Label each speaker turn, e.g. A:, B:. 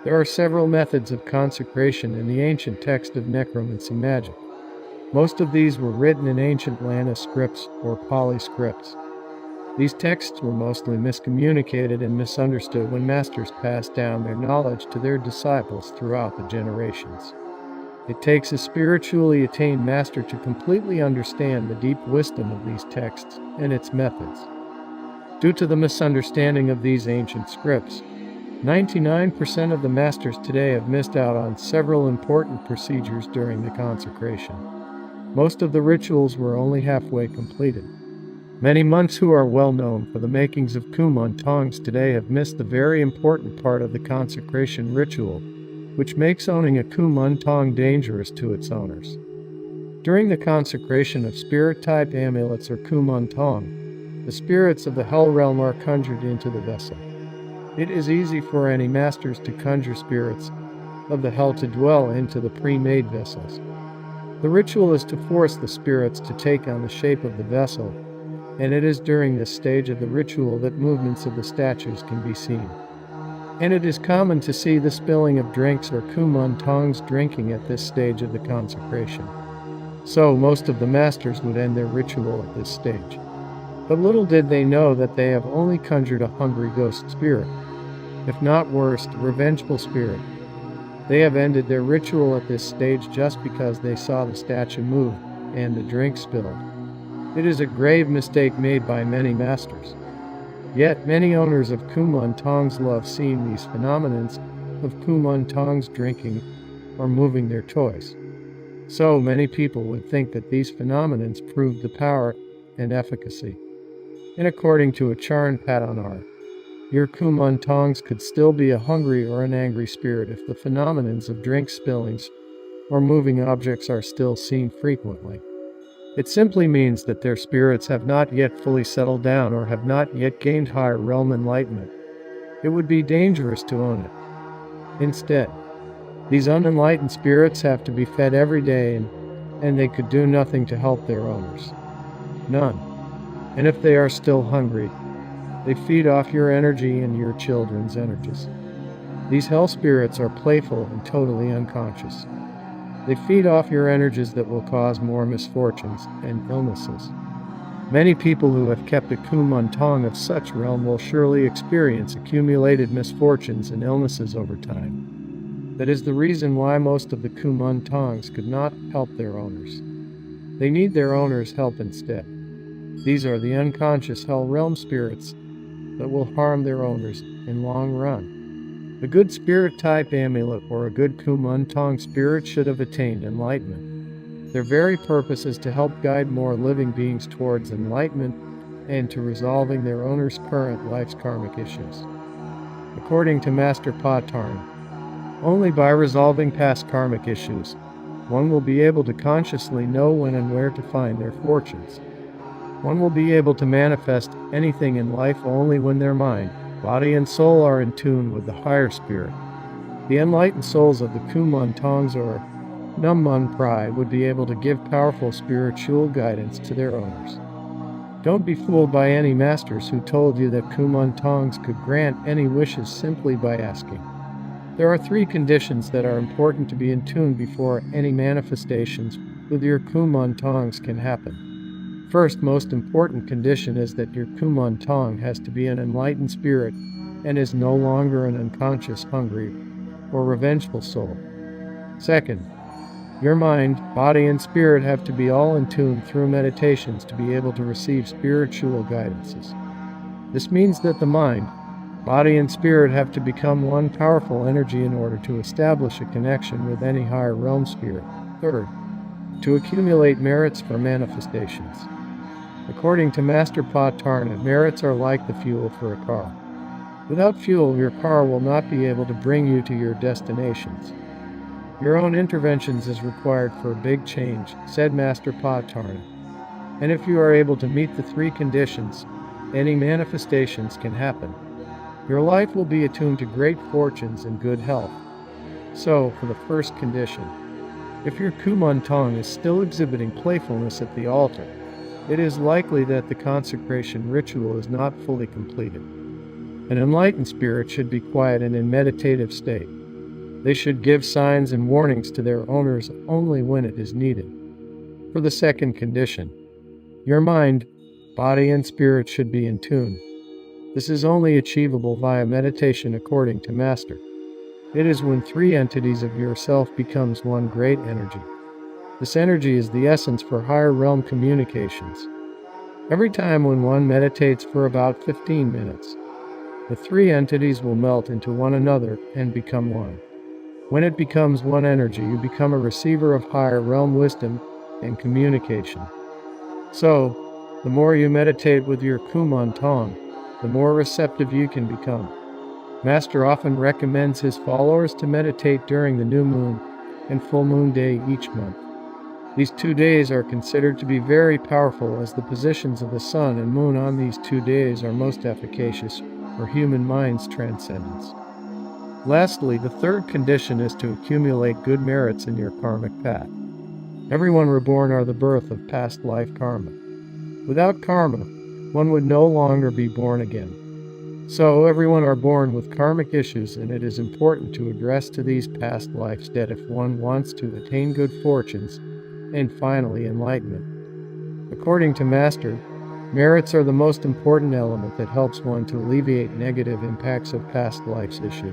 A: There are several methods of consecration in the ancient text of necromancy magic. Most of these were written in ancient Lana scripts or Pali scripts. These texts were mostly miscommunicated and misunderstood when masters passed down their knowledge to their disciples throughout the generations. It takes a spiritually attained master to completely understand the deep wisdom of these texts and its methods. Due to the misunderstanding of these ancient scripts, 99% of the masters today have missed out on several important procedures during the consecration. Most of the rituals were only halfway completed. Many monks who are well known for the makings of Kumantongs today have missed the very important part of the consecration ritual, which makes owning a Kumantong dangerous to its owners. During the consecration of spirit-type amulets or Kumantong, the spirits of the hell realm are conjured into the vessel. It is easy for any masters to conjure spirits of the hell to dwell into the pre-made vessels. The ritual is to force the spirits to take on the shape of the vessel, and it is during this stage of the ritual that movements of the statues can be seen. And it is common to see the spilling of drinks or Kumantongs drinking at this stage of the consecration. So most of the masters would end their ritual at this stage. But little did they know that they have only conjured a hungry ghost spirit, if not worse, the revengeful spirit. They have ended their ritual at this stage just because they saw the statue move and the drink spilled. It is a grave mistake made by many masters. Yet many owners of Kumantongs love seeing these phenomena of Kumantongs drinking or moving their toys. So many people would think that these phenomena prove the power and efficacy. And according to a Charn Padanar, your Kumantongs could still be a hungry or an angry spirit if the phenomena of drink spillings or moving objects are still seen frequently. It simply means that their spirits have not yet fully settled down or have not yet gained higher realm enlightenment. It would be dangerous to own it. Instead, these unenlightened spirits have to be fed every day and they could do nothing to help their owners. None. And if they are still hungry, they feed off your energy and your children's energies. These hell spirits are playful and totally unconscious. They feed off your energies that will cause more misfortunes and illnesses. Many people who have kept a Kumantong of such realm will surely experience accumulated misfortunes and illnesses over time. That is the reason why most of the Kumantongs could not help their owners. They need their owners' help instead. These are the unconscious hell realm spirits that will harm their owners in long run. A good spirit-type amulet or a good Kumantong spirit should have attained enlightenment. Their very purpose is to help guide more living beings towards enlightenment and to resolving their owner's current life's karmic issues. According to Master Patarn, only by resolving past karmic issues, one will be able to consciously know when and where to find their fortunes. One will be able to manifest anything in life only when their mind, body and soul are in tune with the higher spirit. The enlightened souls of the Kumantongs or Nummun Pride would be able to give powerful spiritual guidance to their owners. Don't be fooled by any masters who told you that Kumantongs could grant any wishes simply by asking. There are 3 conditions that are important to be in tune before any manifestations with your Kumantongs can happen. First most important condition is that your Kumantong has to be an enlightened spirit and is no longer an unconscious, hungry, or revengeful soul. Second, your mind, body, and spirit have to be all in tune through meditations to be able to receive spiritual guidances. This means that the mind, body, and spirit have to become one powerful energy in order to establish a connection with any higher realm spirit. Third, to accumulate merits for manifestations. According to Master Patarna, merits are like the fuel for a car. Without fuel, your car will not be able to bring you to your destinations. Your own interventions is required for a big change, said Master Patarna. And if you are able to meet the 3 conditions, any manifestations can happen. Your life will be attuned to great fortunes and good health. So, for the first condition, if your Kumantong is still exhibiting playfulness at the altar, it is likely that the consecration ritual is not fully completed. An enlightened spirit should be quiet and in meditative state. They should give signs and warnings to their owners only when it is needed. For the second condition, your mind, body, and spirit should be in tune. This is only achievable via meditation according to Master. It is when three entities of yourself becomes one great energy. This energy is the essence for higher realm communications. Every time when one meditates for about 15 minutes, the three entities will melt into one another and become one. When it becomes one energy, you become a receiver of higher realm wisdom and communication. So, the more you meditate with your Kumathong, the more receptive you can become. Master often recommends his followers to meditate during the new moon and full moon day each month. These 2 days are considered to be very powerful as the positions of the sun and moon on these 2 days are most efficacious for human mind's transcendence. Lastly, the third condition is to accumulate good merits in your karmic path. Everyone reborn are the birth of past life karma. Without karma, one would no longer be born again. So everyone are born with karmic issues, and it is important to address to these past lives debt if one wants to attain good fortunes and finally enlightenment. According to Master, merits are the most important element that helps one to alleviate negative impacts of past life's issue.